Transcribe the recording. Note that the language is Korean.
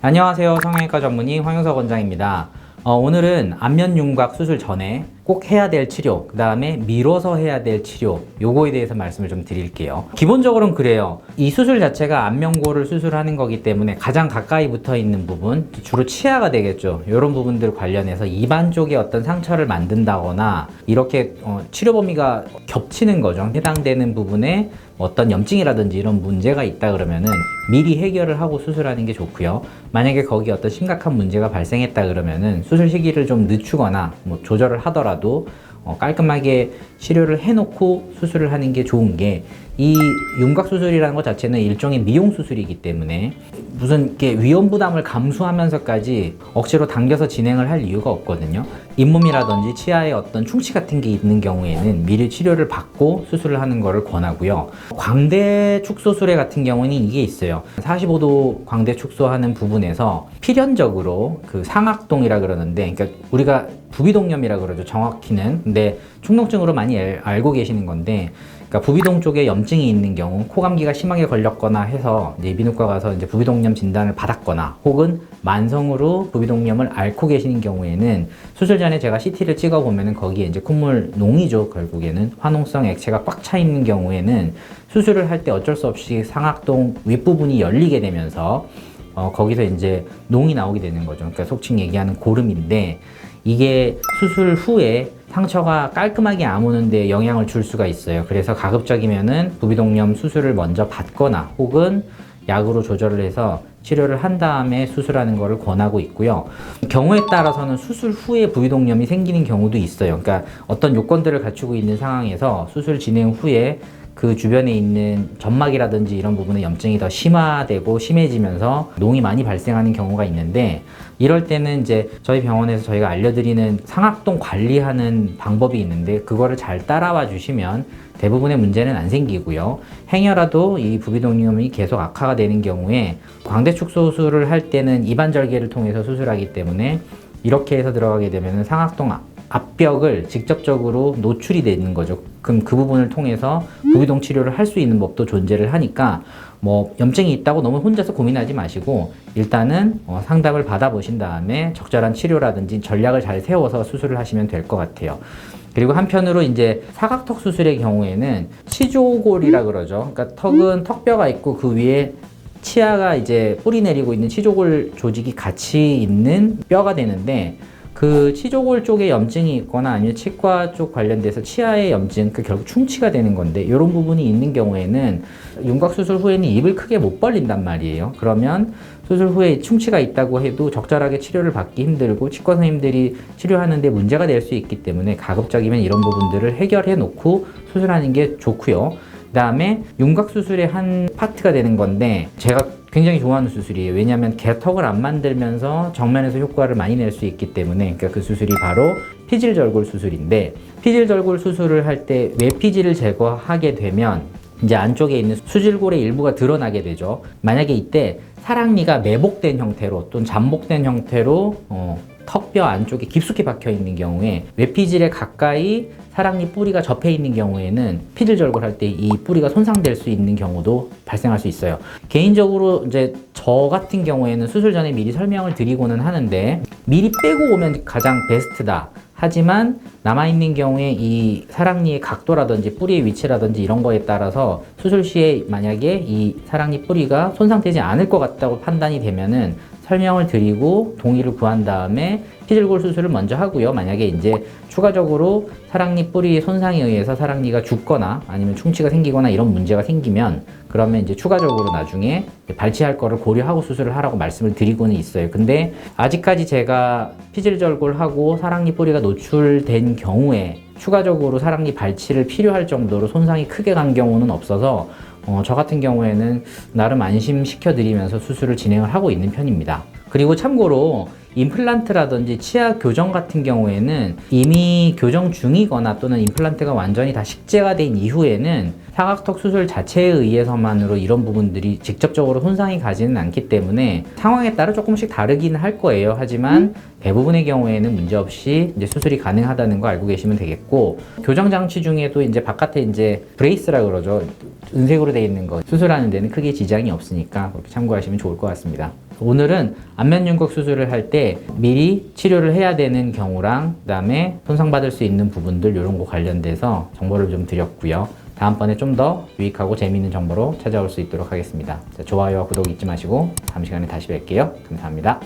안녕하세요. 성형외과 전문의 황영석 원장입니다. 오늘은 안면 윤곽 수술 전에 꼭 해야 될 치료, 그 다음에 미뤄서 해야 될 치료, 요거에 대해서 말씀을 좀 드릴게요. 기본적으로는 그래요. 이 수술 자체가 안면골을 수술하는 거기 때문에 가장 가까이 붙어 있는 부분, 주로 치아가 되겠죠. 이런 부분들 관련해서 입안 쪽에 어떤 상처를 만든다거나 이렇게 치료 범위가 겹치는 거죠. 해당되는 부분에 어떤 염증이라든지 이런 문제가 있다 그러면은 미리 해결을 하고 수술하는 게 좋고요. 만약에 거기에 어떤 심각한 문제가 발생했다 그러면은 수술 시기를 좀 늦추거나 조절을 하더라도 깔끔하게 치료를 해놓고 수술을 하는 게 좋은 게, 이 윤곽 수술이라는 것 자체는 일종의 미용 수술이기 때문에 무슨 이렇게 위험 부담을 감수하면서까지 억지로 당겨서 진행을 할 이유가 없거든요. 잇몸이라든지 치아에 어떤 충치 같은 게 있는 경우에는 미리 치료를 받고 수술을 하는 것을 권하고요. 광대 축소술에 같은 경우는 이게 있어요. 45도 광대 축소하는 부분에서 필연적으로 그 상악동이라 그러는데, 그러니까 우리가 부비동염이라 그러죠, 정확히는. 근데 충농증으로 많이 알고 계시는 건데, 그러니까 부비동 쪽에 염증이 있는 경우, 코감기가 심하게 걸렸거나 해서 이제 이비인후과 가서 이제 부비동염 진단을 받았거나, 혹은 만성으로 부비동염을 앓고 계시는 경우에는 수술 전에 제가 CT를 찍어 보면은 거기에 이제 콧물 농이죠. 결국에는 화농성 액체가 꽉 차 있는 경우에는 수술을 할 때 어쩔 수 없이 상악동 윗부분이 열리게 되면서 거기서 이제 농이 나오게 되는 거죠. 그러니까 속칭 얘기하는 고름인데, 이게 수술 후에 상처가 깔끔하게 아무는데 영향을 줄 수가 있어요. 그래서 가급적이면은 부비동염 수술을 먼저 받거나 혹은 약으로 조절을 해서 치료를 한 다음에 수술하는 것을 권하고 있고요. 경우에 따라서는 수술 후에 부비동염이 생기는 경우도 있어요. 그러니까 어떤 요건들을 갖추고 있는 상황에서 수술 진행 후에 그 주변에 있는 점막이라든지 이런 부분에 염증이 더 심화되고 심해지면서 농이 많이 발생하는 경우가 있는데, 이럴 때는 이제 저희 병원에서 저희가 알려드리는 상악동 관리하는 방법이 있는데, 그거를 잘 따라와 주시면 대부분의 문제는 안 생기고요. 행여라도 이 부비동염이 계속 악화가 되는 경우에 광대 축소 수술을 할 때는 입안절개를 통해서 수술하기 때문에 이렇게 해서 들어가게 되면 상악동 앞벽을 직접적으로 노출이 되는 거죠. 그럼 그 부분을 통해서 부비동 치료를 할 수 있는 법도 존재를 하니까, 염증이 있다고 너무 혼자서 고민하지 마시고 일단은 상담을 받아보신 다음에 적절한 치료라든지 전략을 잘 세워서 수술을 하시면 될 것 같아요. 그리고 한편으로 이제 사각턱 수술의 경우에는 치조골이라 그러죠. 그러니까 턱은 턱뼈가 있고 그 위에 치아가 이제 뿌리 내리고 있는 치조골 조직이 같이 있는 뼈가 되는데, 그 치조골 쪽에 염증이 있거나 아니면 치과 쪽 관련돼서 치아의 염증, 그 결국 충치가 되는 건데, 이런 부분이 있는 경우에는 윤곽 수술 후에는 입을 크게 못 벌린단 말이에요. 그러면 수술 후에 충치가 있다고 해도 적절하게 치료를 받기 힘들고 치과 선생님들이 치료하는데 문제가 될 수 있기 때문에 가급적이면 이런 부분들을 해결해 놓고 수술하는 게 좋고요. 그 다음에 윤곽 수술의 한 파트가 되는 건데, 제가 굉장히 좋아하는 수술이에요. 왜냐하면 개턱을 안 만들면서 정면에서 효과를 많이 낼 수 있기 때문에. 그러니까 그 수술이 바로 피질절골 수술인데, 피질절골 수술을 할 때 외피질을 제거하게 되면 이제 안쪽에 있는 수질골의 일부가 드러나게 되죠. 만약에 이때 사랑니가 매복된 형태로 또는 잠복된 형태로 턱뼈 안쪽에 깊숙이 박혀 있는 경우에 외피질에 가까이 사랑니 뿌리가 접해 있는 경우에는 피질절골 할 때 이 뿌리가 손상될 수 있는 경우도 발생할 수 있어요. 개인적으로 이제 저 같은 경우에는 수술 전에 미리 설명을 드리고는 하는데, 미리 빼고 오면 가장 베스트다. 하지만 남아있는 경우에 이 사랑니의 각도라든지 뿌리의 위치라든지 이런 거에 따라서 수술 시에 만약에 이 사랑니 뿌리가 손상되지 않을 것 같다고 판단이 되면은 설명을 드리고 동의를 구한 다음에 피질골 수술을 먼저 하고요. 만약에 이제 추가적으로 사랑니 뿌리의 손상에 의해서 사랑니가 죽거나 아니면 충치가 생기거나 이런 문제가 생기면, 그러면 이제 추가적으로 나중에 발치할 거를 고려하고 수술을 하라고 말씀을 드리고는 있어요. 근데 아직까지 제가 피질절골하고 사랑니 뿌리가 노출된 경우에 추가적으로 사랑니 발치를 필요할 정도로 손상이 크게 간 경우는 없어서 저 같은 경우에는 나름 안심시켜 드리면서 수술을 진행을 하고 있는 편입니다. 그리고 참고로 임플란트라든지 치아 교정 같은 경우에는 이미 교정 중이거나 또는 임플란트가 완전히 다 식재가 된 이후에는 사각턱 수술 자체에 의해서만으로 이런 부분들이 직접적으로 손상이 가지는 않기 때문에 상황에 따라 조금씩 다르긴 할 거예요. 하지만 대부분의 경우에는 문제없이 이제 수술이 가능하다는 거 알고 계시면 되겠고, 교정 장치 중에도 이제 바깥에 이제 브레이스라 그러죠. 은색으로 되어 있는 거 수술하는 데는 크게 지장이 없으니까 그렇게 참고하시면 좋을 것 같습니다. 오늘은 안면윤곽 수술을 할 때 미리 치료를 해야 되는 경우랑 그다음에 손상받을 수 있는 부분들 이런 거 관련돼서 정보를 좀 드렸고요. 다음번에 좀 더 유익하고 재미있는 정보로 찾아올 수 있도록 하겠습니다. 자, 좋아요와 구독 잊지 마시고 다음 시간에 다시 뵐게요. 감사합니다.